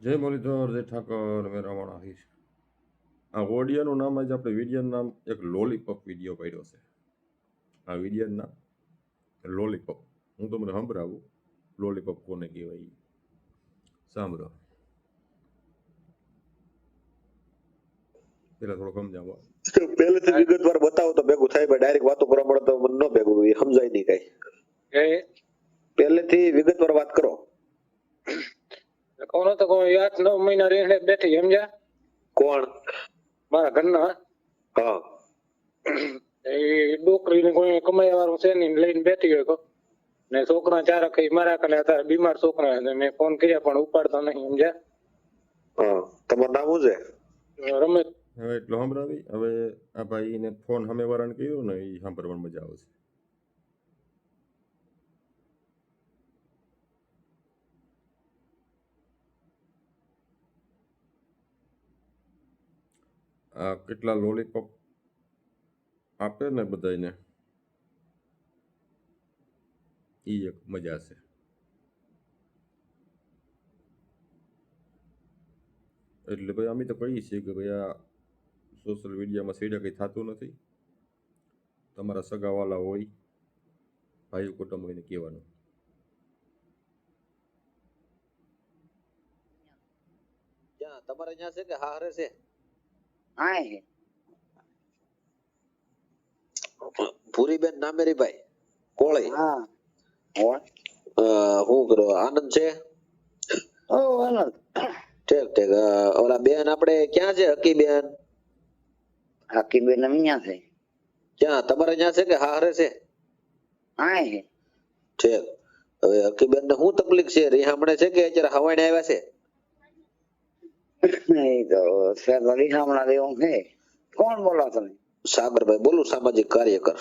જય મુરલીધર, જય ઠાકર, મેરા વાળા આહીશ. આ ઓડિયોનું નામ આજે આપણે વિડીયોનું નામ એક લોલીપોપ વિડીયો પાડ્યો છે. આ વિડીયોનું નામ લોલીપોપ. હું તમને સંભળાવું લોલીપોપ કોને કહેવાય ઈ. સાંભળો. પેલા થોડો સમજાવો. પહેલેથી વિગતવાર બતાવો તો ભેગું થાય, ભાઈ ડાયરેક્ટ વાતો કરવા મળે તો મને ન ભેગું, એ સમજાય નહીં કઈ. પહેલેથી વિગતવાર વાત કરો. કોનો તો કોઈ 8-9 મહિના રેહણે બેઠી, સમજ્યા? કોણ? મારા ઘરના. હા. એ ડોકરીને કોઈ કમાયા વાળું છે ને લઈને બેઠી હોય ને છોકરા ચાર કઈ મારા કને હતા, બીમાર છોકરા. મેં ફોન કર્યા પણ ઉપાડતા નહીં, સમજ્યા? હા. તમારું નામ શું છે? રમેશ. હવે એટલો સંભળાવી. હવે આ ભાઈને ફોન સામે વાળાને કર્યો ને એ સાંભળવાની મજા આવશે. આ કેટલા લોલીપોપ આપે ને બધાને, એ એક મજા છે. એટલે ભાઈ અમે તો કહીએ છીએ કે ભાઈ આ સોશિયલ મીડિયામાં સીડા કંઈ થતું નથી. તમારા સગાવાલા હોય, ભાઈ કુટુંબ એને કહેવાનું. ક્યાં તમારે ત્યાં છે કે હારે છે? હા હે. ભૂરીબેન નામેરીભાઈ કોળી. હા. ઓય. શું કરો? આનંદ છે? ઓ આનંદ. ઠીક ઠીક. ઓલા બેન આપણે ક્યાં છે? હકીબેન. હકીબેન અહીંયા છે. ક્યાં તમારે ત્યાં છે કે હારે છે? હા હે. ઠીક. હવે હકીબેન ને શું તકલીફ છે? રીહામણે છે કે અત્યારે હવાઈને આવ્યા છે? એ તો સરદારી સામણા દેવું છે. કોણ બોલો તમે? સાગરભાઈ બોલું, સામાજિક કાર્યકર.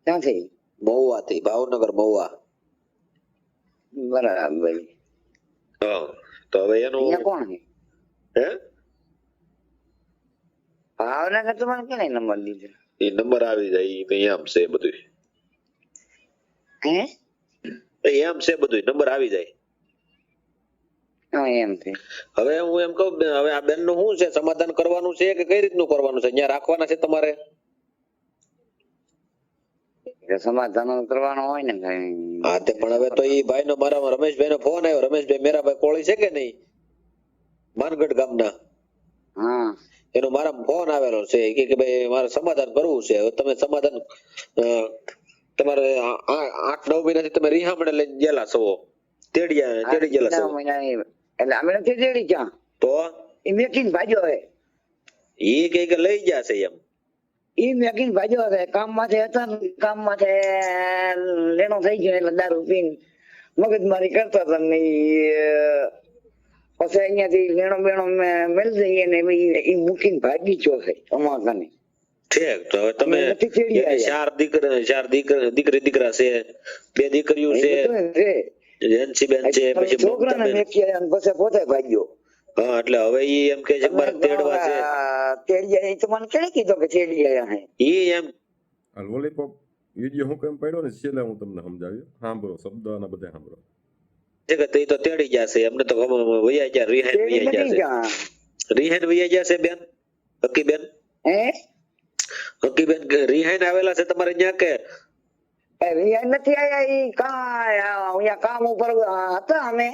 ક્યાંથી? મહુવાથી, ભાવનગર મહુવા. બરાબર. હા. તો હવે એનું અહીંયા કોણ છે? હે? ભાવનગર તમારે ક્યારે નંબર લીધો? એ નંબર આવી જાય ઈ એમ છે બધું. હે? એમ છે બધું, નંબર આવી જાય. હા એમ છે. હવે હું એમ કહું, હવે આ બેન નું શું છે, સમાધાન કરવાનું છે કે કઈ રીતનું કરવાનું છે? અહીંયા રાખવાના છે તમારે? સમાધાન કરવાનો હોય ને કઈ. હા તે પણ હવે તો ઈ ભાઈ નો, મારા રમેશભાઈ નો ફોન આવ્યો. રમેશભાઈ મેરાભાઈ કોળી છે કે નહીં, માનગઢ ગામના? હા. એનો મારા ફોન આવેલો છે કે ભાઈ મારે સમાધાન કરવું છે. હવે તમે સમાધાન તમારે 8-9 મહિનાથી તમે રીહામણે લઈને ગયેલા છો, તેડી ગયેલા છો. એટલે અમે નથી તેડી ક્યાં તો એ મેકીન ભાજ્યો હે. ઈ કઈ કે લઈ ગયા છે એમ. ઈ મેકીન ભાજ્યો હે. કામ માંથી હતા ને, કામ માંથી લેણો થઈ ગયો એટલે દારૂ પીને મગજમારી કરતા હતા ને પછી અહીંયાથી લેણો બેણો મેળ દઈએ ને ઈ મૂકીને ભાગી ગયો છે અમારા કને. ઠીક. તો હવે તમે ચાર દીકરી દીકરા છે, 2 દીકરીઓ છે, જેન્સીબેન છે, પછી છોકરાને મેકી આવ્યા ને પછી પોતે ભાગ્યો. હા. એટલે હવે ઈ એમ કે છે કે મારે તેડવા છે. તેડી આવ્યા તો મને કેને કીધો કે તેડી આવ્યા હે? ઈ એમ આ લોલીપોપ વિડીયો હું કેમ પાડ્યો ને છેલ્લે હું તમને સમજાવ્યો. સાંભળો, શબ્દ અને બધા સાંભળો. છે કે તે તો તેડી ગયા છે. એમને તો વૈયા ગયા, રિહાઈન વૈયા ગયા છે. રિહાઈન વૈયા ગયા છે બેન, હકીબેન. હે? હકીબેન રિહાઈન આવેલા છે તમારે ત્યાં કે? રિહાઈન નથી આયા. ઈ અહીંયા કામ ઉપર હતા અમે.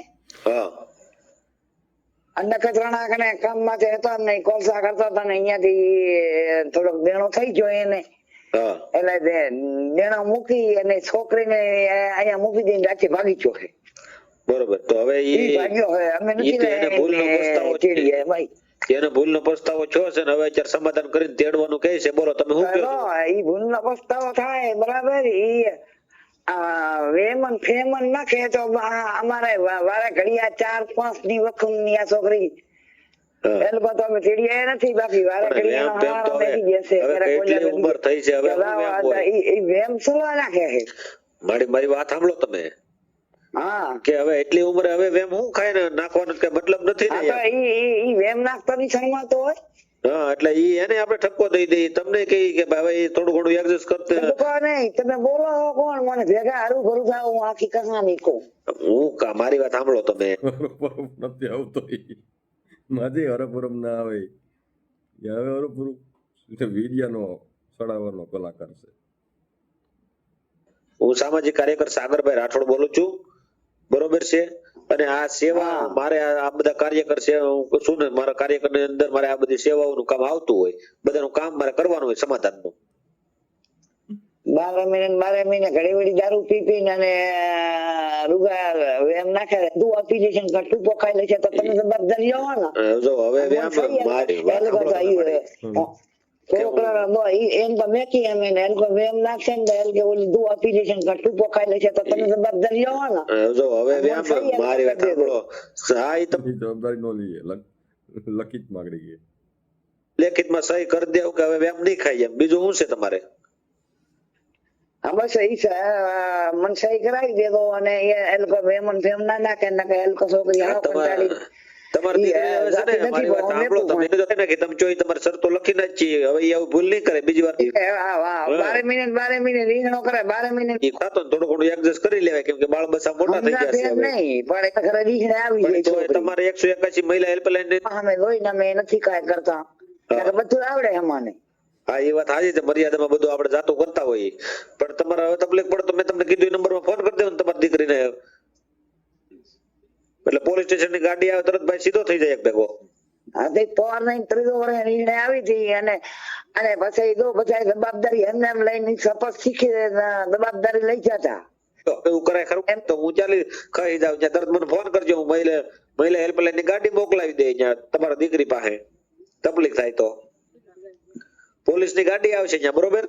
હા. અંડા કચરાના કને કામ માંથી હતા ને કોલસા કરતા હતા ને અહીંયાથી થોડોક દેણો થઈ ગયો એને. હા. એટલે દેણો મૂકી અને છોકરીને અહીંયા મૂકી દઈને રાતે ભાગી ગયો છે. બરોબર. તો હવે ઈ ભાગ્યો હે. અમે નથી એને ભૂલનો પસ્તાવો છે. ભાઈ એને ભૂલનો પસ્તાવો છો છે ને હવે અત્યારે સમાધાન કરીને તેડવાનું કહે છે. બોલો તમે શું કહો? ઈ ભૂલનો પસ્તાવો થાય બરાબર. ઈ વેમન ફેમન નાખે તો અમારે વારે ઘડિયા 4-5 ની વખત ની આ છોકરી એ લોકો તો અમે તેડીયા નથી. બાકી વારે ઘડિયા ઉંમર થઈ છે હવે ઈ વેમ સુવા નાખે છે. મારી વાત સાંભળો તમે. હા. કે હવે એટલી ઉંમરે હવે વેમ હું ખાય ને નાખવાનો કે મતલબ નથી ને. ઈ વેમ નાખતા ની શરમા તો હોય. હા. એટલે ઈ એને આપણે ઠપકો દઈ દઈએ. તમને કહી કે ભાઈ થોડું ઘણું એડજસ્ટ કરતે. નહીં તમે બોલો કોણ મને ભેગા હારું ભરું થાવ. હું આખી કહાની કહું. મારી વાત સાંભળો તમે. હરફ નથી આવતો ઈ. માજે હરફ ના આવે ઈ. હવે હરફ વિડિયાનો સડાવવાનો કલાકાર છે. હું સામાજિક કાર્યકર સાગરભાઈ રાઠોડ બોલું છું, બરોબર છે. અને આ સેવા હા. મારે આ બધા કાર્યકર છે, હું છું ને મારા કાર્યકર ની અંદર મારે આ બધી સેવાઓનું કામ આવતું હોય, બધાનું કામ મારે કરવાનું હોય સમાધાનનું. 12 મહિને ઘડી વળી દારૂ પી પીને અને રૂગા એમ નાખે તું એપ્લિકેશન કટું પોખાઈ લે છે તો તમે જવાબદારી લો ને. જો હવે વ્યામ મારી વાત સાંભળો તમે મારી. છોકરા એમ તો મેકી એમ એને એમ કો વેમ નાખશે ને એમ કે ઓલી તું એપ્લિકેશન કટું પોખાઈ લે છે તો તમે જવાબદારી લો ને. જો હવે વ્યામ મારી વાત સાંભળો. હા ઈ તમે એની જવાબદારી નો લઈએ લખિત માંગણી ગઈ. લેખિતમાં સહી કરી દેવું કે હવે વ્યામ નહીં ખાઈ એમ, બીજું શું છે તમારે? હા બસ ઈ મને સહી કરાવી દેતો અને એ લોકો વેમ ફેમ ના નાખે ને એ લોકો છોકરી હાવ કંટાળી તમારી દીકરી હવે છે ને મારી વાત સાંભળો તમે તો ને કે તમે ચોઈ તમારી શરતો લખીને જ છીએ, હવે ઈ આવું ભૂલ નહીં કરે બીજી વાર. 12 મહિને રીંગણો કરે 12 મહિને ઈ ખાતો ને થોડું ઘણું એડજસ્ટ કરી લેવાય, કેમ કે બાળ બચ્ચા મોટા થઈ ગયા છે હવે. નહીં પણ એ ઘરે રીંગણે આવી પણ જાય તોય તમારે 181 મહિલા હેલ્પલાઈન ને અમે જોઈને અમે નથી કાંઈ કરતા ત્યારે બધું આવડે અમાને. હા એ વાત સાચી છે, મર્યાદામાં બધું આપણે જાતું કરતા હોઈએ, પણ તમારે હવે તકલીફ પડે તો મેં તમને કીધું એ નંબરમાં ફોન કરી દેવો ને તમારી દીકરીને, એટલે પોલીસ સ્ટેશન ની ગાડી આવે તરત ભાઈ સીધો થઈ જાય એક ભેગો. હા તે પોર નહીં 3 વર્ષે રીંગણે આવી હતી અને પછી જવાબદારી એમને એમ લઈને શપથ શીખી જવાબદારી લઈ જતા. તો એવું કરાય ખરું? એમ તો હું ચાલી ખાઈ જાઉં ત્યાં તરત મને ફોન કરજો, હું મહિલા હેલ્પલાઈન ની ગાડી મોકલાવી દે ત્યાં તમારા દીકરી પાસે તકલીફ થાય તો. પોલીસ ની ગાડી આવશે ત્યાં, બરોબર?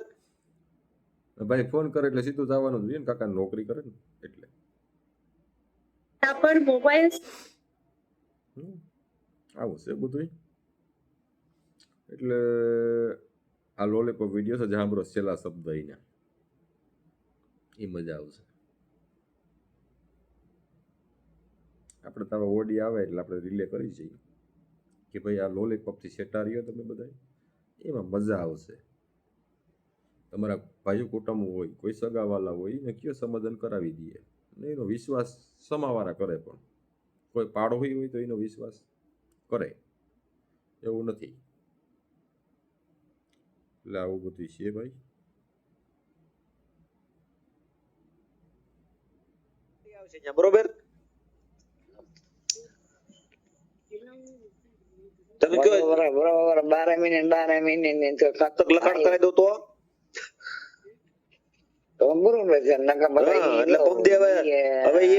ભાઈ ફોન કરે એટલે સીધું જવાનું જોઈએ ને, કાકા નોકરી કરે ને એટલે. પણ મોબાઈલ આવું છે બધું. એટલે આ લોલીપોપ વિડીયો છે જે સાંભળો છેલ્લા શબ્દ અહીંના એ મજા આવશે. આપણે તારો ઓડી આવે એટલે આપણે રિલે કરી જઈએ કે ભાઈ આ લોલીપોપથી સેટા રહ્યો તમે બધા, એમાં મજા આવશે. તમારા ભાઈઓ કુટુંબ હોય, કોઈ સગાવાલા હોય, એને કયો સમાધાન કરાવી દઈએ ને એનો વિશ્વાસ સમાવાળા કરે, પણ કોઈ પાડોશી હોય તો એનો વિશ્વાસ કરે એવું નથી. એટલે આવું બધું છે ભાઈ. આવશે ત્યાં, બરોબર? તમે કયો બરોબર 12 મહિને ની તો તક લખાણ કરાવી દઉં તો બરોબર છે. નકા બધા હા, એટલે પમદી હવે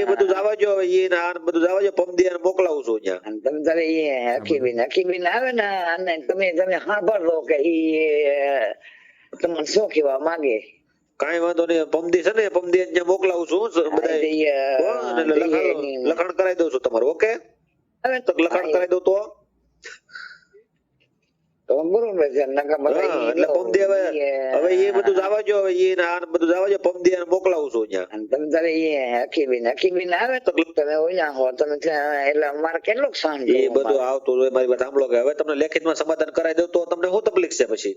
એ બધું જવા જો, હવે એ આ બધું જવા જો, પમદી એને મોકલાવું છું ત્યાં. તમે તારે એ હકીબીન આવે ને અને તમે સાંભળો કે તમને શું કહેવા માંગે. કાંઈ વાંધો નહીં, પમદી છે ને પમદી ત્યાં મોકલાવું છું બધા, લખાણ કરાવી દઉં છું તમારું. ઓકે, તક લખાણ કરાવી દઉં તો બરોબર છે. નકા બધા એટલે પમદી હવે એ બધું જવા જો, હવે એ આ બધું જવા જો, પમદી એને મોકલાવું છું ત્યાં. તમે તારે એ હકીબીન આવે તો તમે ઓલા હો તમે એટલે અમારે કેટલું સહન એ બધું આવતું હોય. મારી વાત સાંભળો કે હવે તમને લેખિતમાં સમાધાન કરાવી દઉં તો તમને શું તકલીફ છે? પછી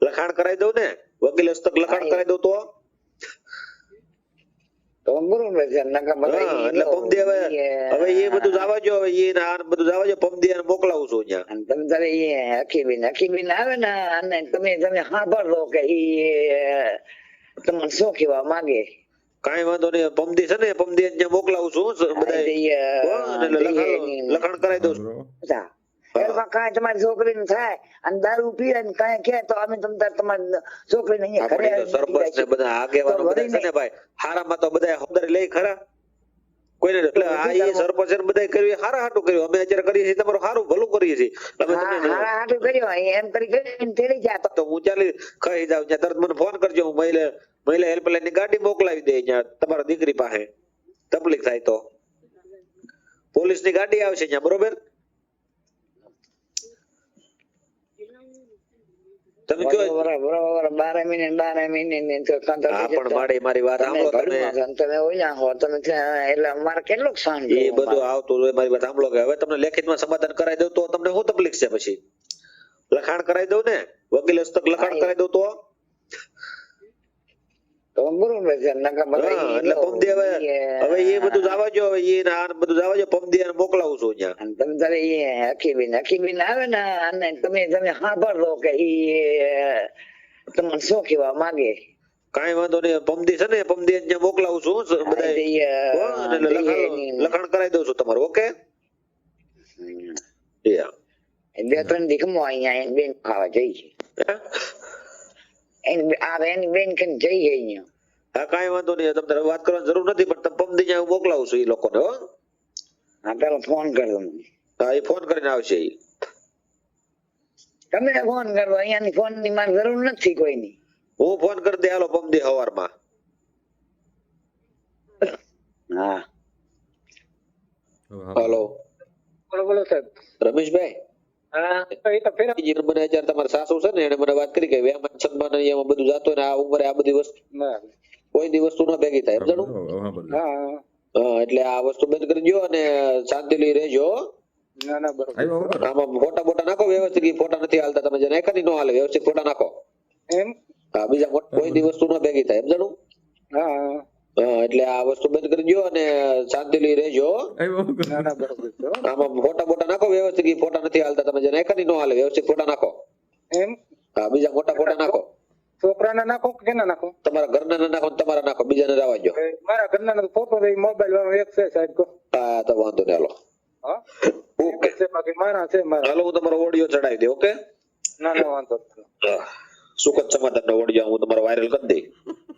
લખાણ કરાવી દઉં ને, વકીલ હસ્તક લખાણ કરાવી દઉં તો બરોબર છે. નકા બધા એટલે પમદી હવે એ બધું જવા જો, હવે એ આ બધું જવા જો, પમદી એને મોકલાવું છું ત્યાં. તમે તારે એ હકીબીન આવે ને અને તમે સાંભળો કે તમને શું કહેવા માંગે. કાંઈ વાંધો નહીં, પમદી છે ને પમદી ત્યાં મોકલાવું છું બધા, લખાણ કરાવી દઉં છું. એમાં કાંઈ તમારી છોકરીને થાય અને દારૂ પીએ ને કાંઈ કે તો અમે તમારી છોકરીને અહીંયા ઘરે સરપંચ ને બધા આગેવાનો બધા છે ને ભાઈ, હારામાં તો બધા હમદારી લઈ ખરા કોઈને, એટલે આ એ સરપંચ ને બધા કર્યું હારા હાટું કર્યું, અમે અત્યારે કરીએ છીએ તમારું સારું ભલું કરીએ છીએ. હારા હાટું કર્યો એમ કરી તેડી જાતો તો હું ચાલી ખાઈ જાઉં ત્યાં તરત મને ફોન કરજો, હું મહિલા હેલ્પલાઈન ની ગાડી મોકલાવી દે ત્યાં તમારા દીકરી પાસે તકલીફ થાય તો. પોલીસ ની ગાડી આવશે ત્યાં, બરોબર? તમે કયો બરોબર 12 મહિને ની તો હા, પણ મારી વાત સાંભળો તમે ઓલા હો તમે એટલે અમારે કેટલું સહન એ બધું આવતું હોય. મારી વાત સાંભળો કે હવે તમને લેખિતમાં સમાધાન કરાવી દઉં તો તમને શું તકલીફ છે? પછી લખાણ કરાવી દઉં ને, વકીલ હસ્તક લખાણ કરાવી દઉં તો તો બરોબર છે નકર બધા હા, ઈ એટલે જો, પમદી હવે હવે એ બધું જવા જો, હવે એ આ બધું જવા જો, પમદી એને મોકલાવું છું ત્યાં. અને તમે તારે એ હકીબીન આવે ને અને તમે સાંભળો કે ઈ તમને શું કહેવા માંગે. કાંઈ વાંધો નહીં, પમદી છે ને પમદી એને ત્યાં મોકલાવું છું બધા. હો, અને લખાણ કરાવી દઉં છું તમારું. ઓકે. બે ત્રણ દીકમો અહીંયા એની બેન ખાવા જઈ છે. એની બેન કઈ જઈ છે અહીંયા. હા, કાંઈ વાંધો નહીં, તમને વાત કરવાની જરૂર નથી, પણ તમે પમદી ત્યાં મોકલાવું છું એ લોકોને. હો, હા પેલો ફોન કરજો મને. હા, એ ફોન કરીને આવશે ઈ. તમે ફોન કરો, અહીંયાની ફોન ની મારે જરૂર નથી કોઈની. હું ફોન કરી દે હાલો પમદી સવારમાં. હા હાલો, બોલો બોલો સાહેબ. રમેશભાઈ. હા એ તો ફેર મને અત્યારે તમારા સાસુ છે ને એને મને વાત કરી કે વેમાન સન્માન એમાં બધું જાતું ને આ ઉંમરે આ બધી વસ્તુ કોઈ દી વસ્તુ ન ભેગી થાય, સમજાણું? હા હા, એટલે આ વસ્તુ બંધ કરી દો અને શાંતિથી રહેજો. ના ના બરોબર. આમાં ફોટા બોટા નાખો વ્યવસ્થિત. ઈ ફોટા નથી હાલતા, તમે જે નાખ્યા ની નો હાલે, વ્યવસ્થિત ફોટા નાખો. એમ. હા, બીજા કોઈ દી વસ્તુ ન ભેગી થાય, સમજાણું? હા હા, એટલે આ વસ્તુ બંધ કરી દો અને શાંતિથી રહેજો. ના ના બરોબર છે. આમાં ફોટા બોટા નાખો વ્યવસ્થિત. ઈ ફોટા નથી હાલતા, તમે જે નાખ્યા ની નો હાલે, વ્યવસ્થિત ફોટા નાખો. એમ. હા, બીજા મોટા ફોટા નાખો. છોકરાને નાખો કે કેના નાખો? તમારા ઘરના ના નાખો ને તમારા નાખો, બીજાને રહેવા દો. મારા ઘરના ફોટો મોબાઈલ વાળો એક છે સાહેબ કો. હા, તો વાંધો નહીં, હાલો. હા ઓકે, છે બાકી મારા છે મારા. હાલો, હું તમારો ઓડિયો ચડાવી દે. ઓકે. ના ના વાંધો નહીં. સુખદ સમાધાન નો ઓડિયો હું તમારો વાયરલ કરી દઈ.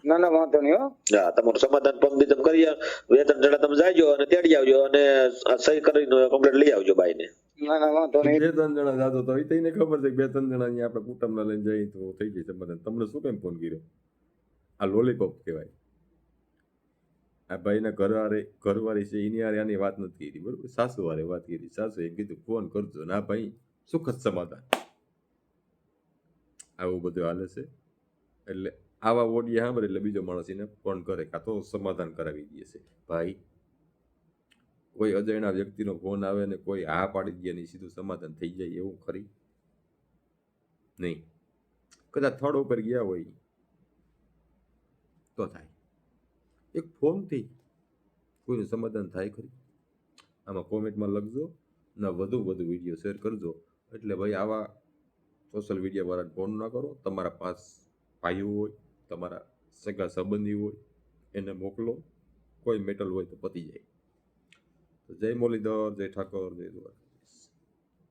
ના ના વાંધો નહીં હો. હા, તમારું સમાધાન પમદી તમે કરી વેતન જણા તમે જાજો અને તેડી આવજો અને આ સહી કરીને કમ્પ્લીટ લઈ આવજો બાઈ ને. ના ના વાંધો નહીં. બે ત્રણ જણા જાતો તો એ તઈને ખબર છે કે બે ત્રણ જણા અહીંયા આપણે કુટુંબમાં લઈને જઈએ તો થઈ જાય સમાધાન. તમને શું કેમ ફોન કર્યો? આ લોલીપોપ કહેવાય. આ ભાઈના ઘરવાળી છે એની હારે આની વાત નથી કરી, બરોબર? સાસુ હારે વાત કરી. સાસુએ કીધું ફોન કરજો ના ભાઈ, સુખદ સમાધાન. આવું બધું હાલે છે. એટલે આવા ઓડિયા સાંભળે એટલે બીજો માણસ એને ફોન કરે કાં તો સમાધાન કરાવી દે છે. ભાઈ, કોઈ અજાણ્યા વ્યક્તિનો ફોન આવે ને કોઈ હા પાડી દે નહીં સીધું સમાધાન થઈ જાય એવું ખરી નહીં. કદાચ થડ ઉપર ગયા હોય તો થાય. એક ફોનથી કોઈનું સમાધાન થાય ખરી? આમાં કોમેન્ટમાં લખજો ને વધુ વિડીયો શેર કરજો. એટલે ભાઈ આવા સોશિયલ મીડિયા વાળાને ફોન ના કરો. તમારા પાસ ભાઈઓ હોય, તમારા સગા સંબંધી હોય એને મોકલો. કોઈ મેટલ હોય તો પતી જાય. તો જય મુરલીધર, જય ઠાકોર, જય દ્વારકા.